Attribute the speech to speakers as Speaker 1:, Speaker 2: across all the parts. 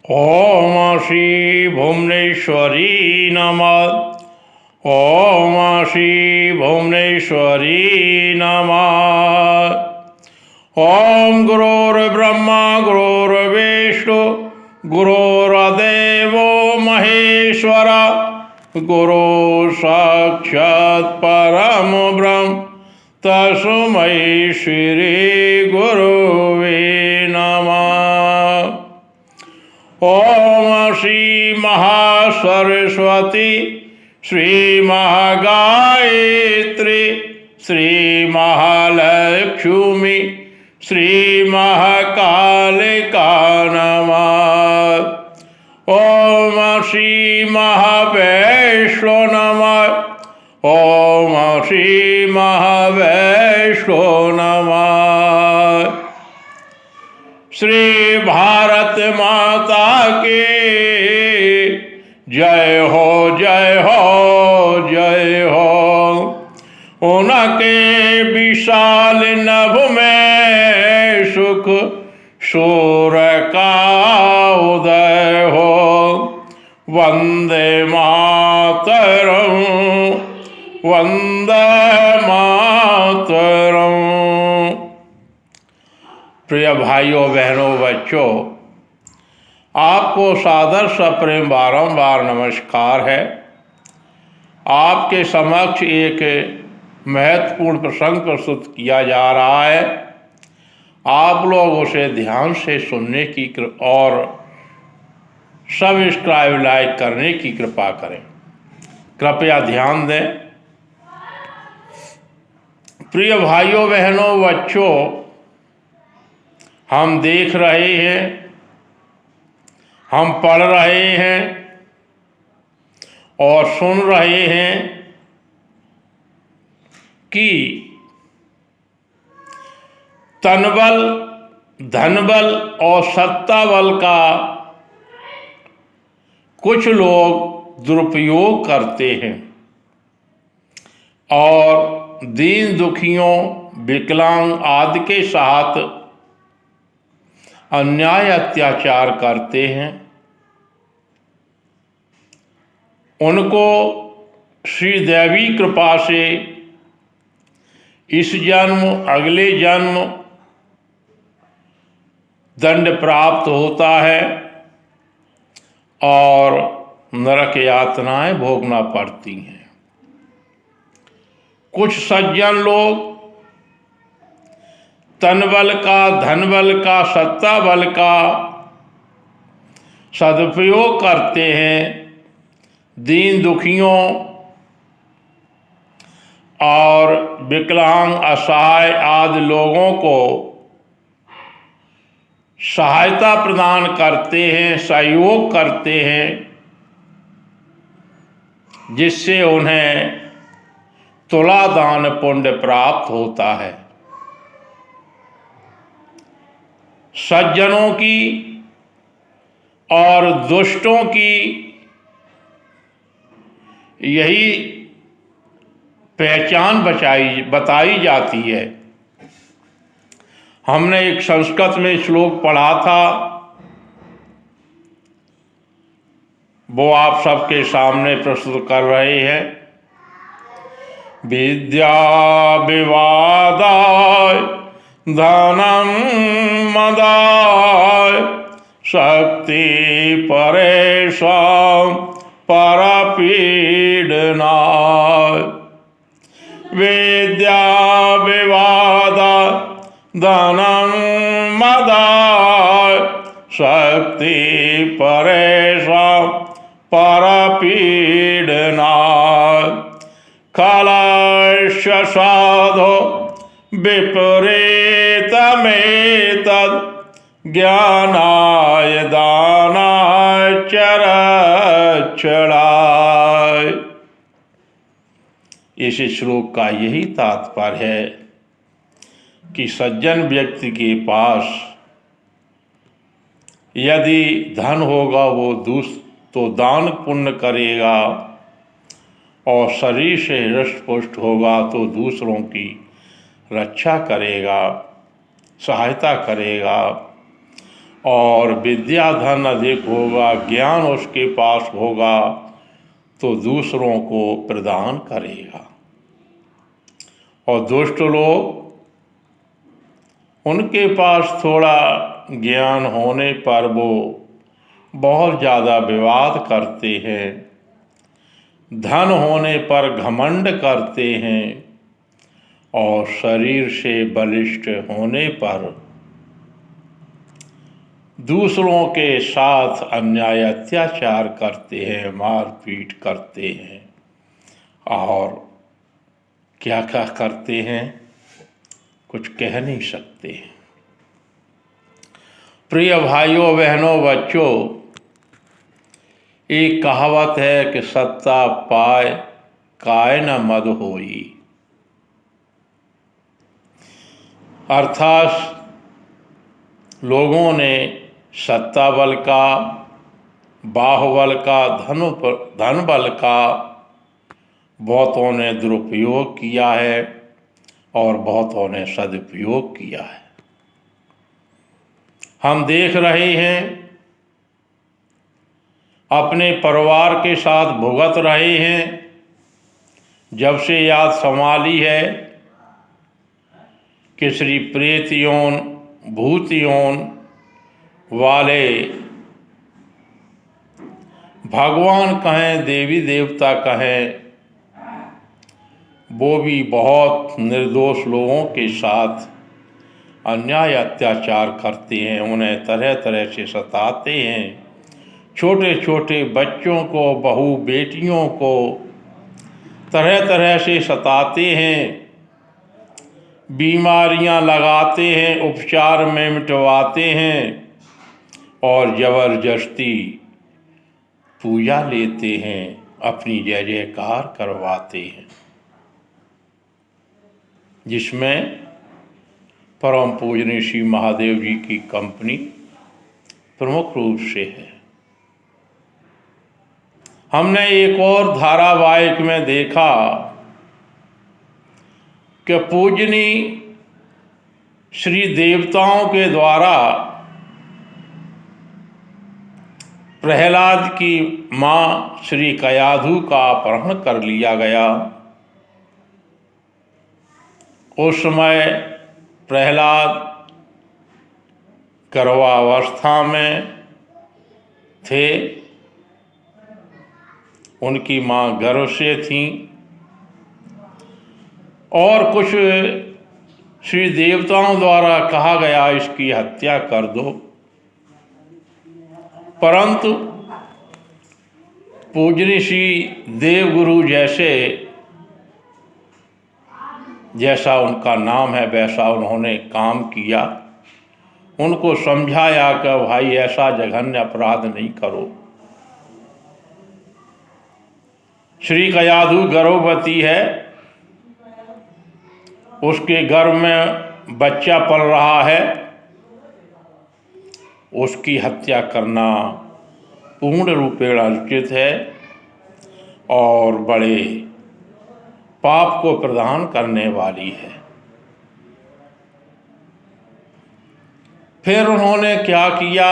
Speaker 1: ओम श्री भुवनेश्वरी नमः। ओम श्री भुवनेश्वरी नमः। ओम गुरुर्ब्रह्मा गुरुर्विष्णु गुरुर्देवो महेश्वर गुरु साक्षात् परम ब्रह्म तस्मै श्री गुरुवे नमः। ओम श्री महासरस्वती श्री महागायत्री श्री महालक्ष्मी श्री महाकालिका नमः। ओम श्री महावैष्णो नमः। ओम श्री महावैष्णो नमः। श्री भारत माता की जय हो जय हो जय हो। उनके विशाल नभ में सुख सूर्य का उदय हो। वंदे मातरम वंदे मातरम। प्रिय भाइयों बहनों बच्चों, आपको सादर सप्रेम बारंबार नमस्कार है। आपके समक्ष एक महत्वपूर्ण प्रसंग प्रस्तुत किया जा रहा है। आप लोग उसे ध्यान से सुनने की और सब्सक्राइब लाइक करने की कृपा करें। कृपया ध्यान दें। प्रिय भाइयों बहनों बच्चों, हम देख रहे हैं, हम पढ़ रहे हैं और सुन रहे हैं कि तनबल, धनबल और सत्ता बल का कुछ लोग दुरुपयोग करते हैं और दीन दुखियों, विकलांग आदि के साथ अन्याय अत्याचार करते हैं। उनको श्रीदेवी कृपा से इस जन्म अगले जन्म दंड प्राप्त होता है और नरक यातनाएं भोगना पड़ती हैं। कुछ सज्जन लोग तन बल का, धन बल का, सत्ता बल का सदुपयोग करते हैं। दीन दुखियों और विकलांग, असहाय आदि लोगों को सहायता प्रदान करते हैं, सहयोग करते हैं, जिससे उन्हें तुलादान पुण्य प्राप्त होता है। सज्जनों की और दुष्टों की यही पहचान बताई जाती है। हमने एक संस्कृत में श्लोक पढ़ा था, वो आप सबके सामने प्रस्तुत कर रहे हैं। विद्या विवादाय धनम मदाय शक्ति परेशान परपीडनाय। विद्या विवादा धनम मदाय शक्ति परेशान परपीडनाय। खलस्य साधो विपरीतमेतद् ज्ञानाय दानाय चरक्षणाय। इस श्लोक का यही तात्पर्य है कि सज्जन व्यक्ति के पास यदि धन होगा वो तो दान पुण्य करेगा, और शरीर से हृष्ट पुष्ट होगा तो दूसरों की रक्षा करेगा, सहायता करेगा, और विद्या धन अधिक होगा, ज्ञान उसके पास होगा तो दूसरों को प्रदान करेगा। और दुष्ट लोग, उनके पास थोड़ा ज्ञान होने पर वो बहुत ज़्यादा विवाद करते हैं, धन होने पर घमंड करते हैं और शरीर से बलिष्ठ होने पर दूसरों के साथ अन्याय अत्याचार करते हैं, मारपीट करते हैं और क्या क्या करते हैं कुछ कह नहीं सकते। प्रिय भाइयों बहनों बच्चों, एक कहावत है कि सत्ता पाए काय न मद होई, अर्थात लोगों ने सत्ता बल का, बाहुबल का, धन बल का बहुतों ने दुरुपयोग किया है और बहुतों ने सदुपयोग किया है। हम देख रहे हैं, अपने परिवार के साथ भुगत रहे हैं। जब से याद संभाली है कि श्री प्रेत यौन, भूत यौन वाले भगवान कहें, देवी देवता कहें, वो भी बहुत निर्दोष लोगों के साथ अन्याय अत्याचार करते हैं, उन्हें तरह तरह से सताते हैं। छोटे छोटे बच्चों को, बहू बेटियों को तरह तरह से सताते हैं, बीमारियां लगाते हैं, उपचार में मिटवाते हैं और ज़बरदस्ती पूजा लेते हैं, अपनी जय जयकार करवाते हैं, जिसमें परम पूजनीय श्री महादेव जी की कंपनी प्रमुख रूप से है। हमने एक और धारावाहिक में देखा कि पूजनीय श्री देवताओं के द्वारा प्रहलाद की माँ श्री कयाधु का अपहरण कर लिया गया। उस समय प्रहलाद गर्भावस्था में थे, उनकी माँ गर्भ से थी और कुछ श्री देवताओं द्वारा कहा गया इसकी हत्या कर दो, परंतु पूजनीय श्री देवगुरु जैसा उनका नाम है वैसा उन्होंने काम किया। उनको समझाया कि भाई ऐसा जघन्य अपराध नहीं करो। श्री कयाधु गर्भवती है, उसके गर्भ में बच्चा पल रहा है, उसकी हत्या करना पूर्ण रूपेण अनुचित है और बड़े पाप को प्रदान करने वाली है। फिर उन्होंने क्या किया,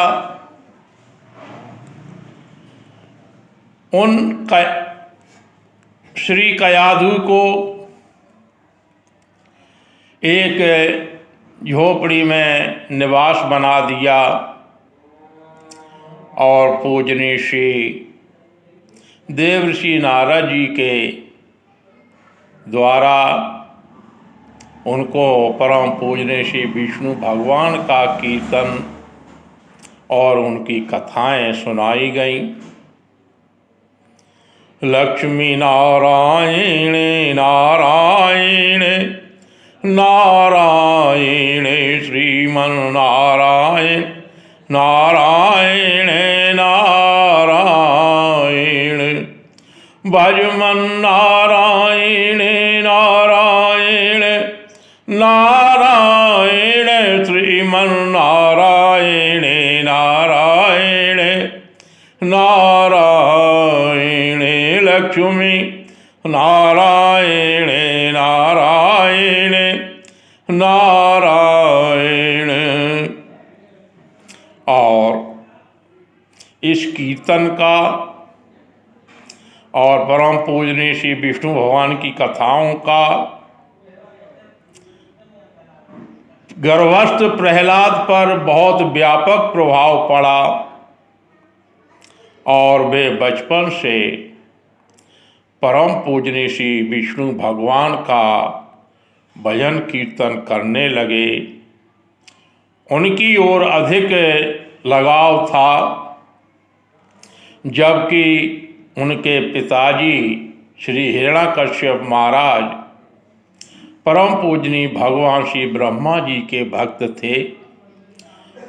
Speaker 1: श्री कयाधु को एक झोपड़ी में निवास बना दिया और पूजनीय श्री देवर्षि नारद जी के द्वारा उनको परम पूजनीय श्री विष्णु भगवान का कीर्तन और उनकी कथाएं सुनाई गईं। लक्ष्मी नारायण नारायण नारायण श्रीमन नारायण नारायण नारायण भजमन नारायण नारायण नारायण श्रीमन नारायण नारायण नारायण लक्ष्मी नारायण नारायण नारायण। और इस कीर्तन का और परम पूजनीय श्री विष्णु भगवान की कथाओं का गर्भस्थ प्रहलाद पर बहुत व्यापक प्रभाव पड़ा और वे बचपन से परम पूजनीय श्री विष्णु भगवान का भजन कीर्तन करने लगे। उनकी ओर अधिक लगाव था, जबकि उनके पिताजी श्री हिरण्याकश्यप महाराज परम पूजनीय भगवान श्री ब्रह्मा जी के भक्त थे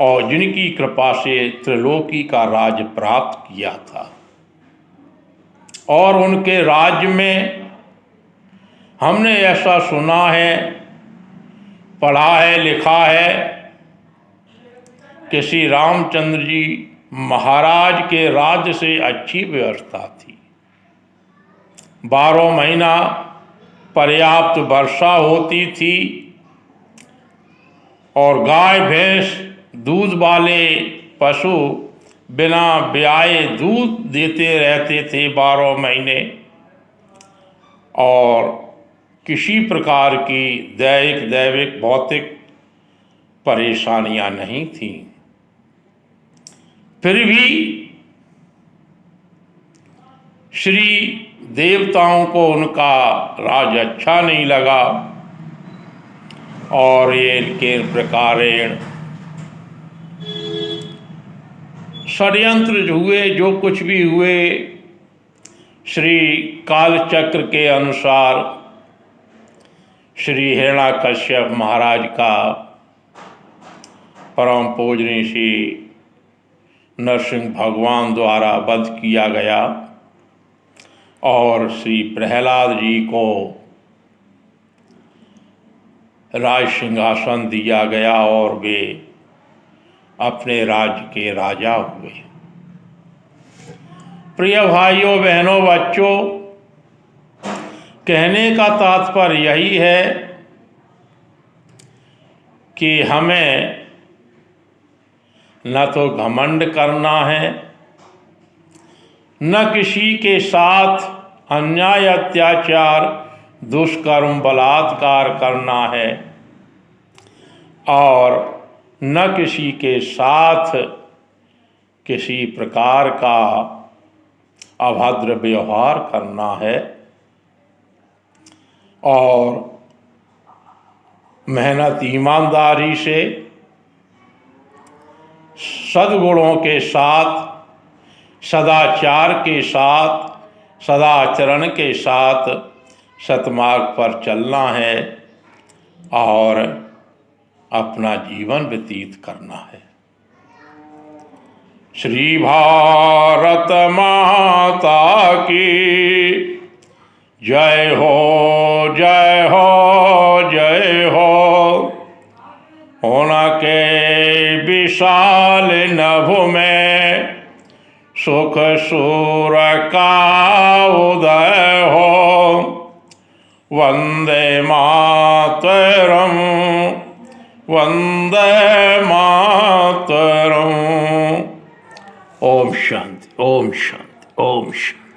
Speaker 1: और जिनकी कृपा से त्रिलोकी का राज प्राप्त किया था। और उनके राज्य में हमने ऐसा सुना है, पढ़ा है, लिखा है कि श्री रामचंद्र जी महाराज के राज्य से अच्छी व्यवस्था थी। 12 महीना पर्याप्त वर्षा होती थी और गाय भैंस दूध वाले पशु बिना ब्याए दूध देते रहते थे 12 महीने, और किसी प्रकार की दैविक भौतिक परेशानियां नहीं थी। फिर भी श्री देवताओं को उनका राज अच्छा नहीं लगा और ये इनके प्रकारेण षड्यंत्र हुए। जो कुछ भी हुए, श्री कालचक्र के अनुसार श्री हिरण्याकश्यप महाराज का परम पूजनीय श्री नरसिंह भगवान द्वारा वध किया गया और श्री प्रहलाद जी को राज सिंहासन दिया गया और वे अपने राज्य के राजा हुए। प्रिय भाइयों, बहनों, बच्चों, कहने का तात्पर्य यही है कि हमें न तो घमंड करना है, न किसी के साथ अन्याय, अत्याचार, दुष्कर्म, बलात्कार करना है और न किसी के साथ किसी प्रकार का अभद्र व्यवहार करना है और मेहनत, ईमानदारी से, सद्गुणों के साथ, सदाचार के साथ, सदाचरण के साथ सतमार्ग पर चलना है और अपना जीवन व्यतीत करना है। श्री भारत माता की जय हो, जय हो, जय हो। उनके विशाल नभ में सुख सूर का उदय हो। वंदे मातरम, वंदे मातरम। ओम शांति, ओम शांति, ओम शांति।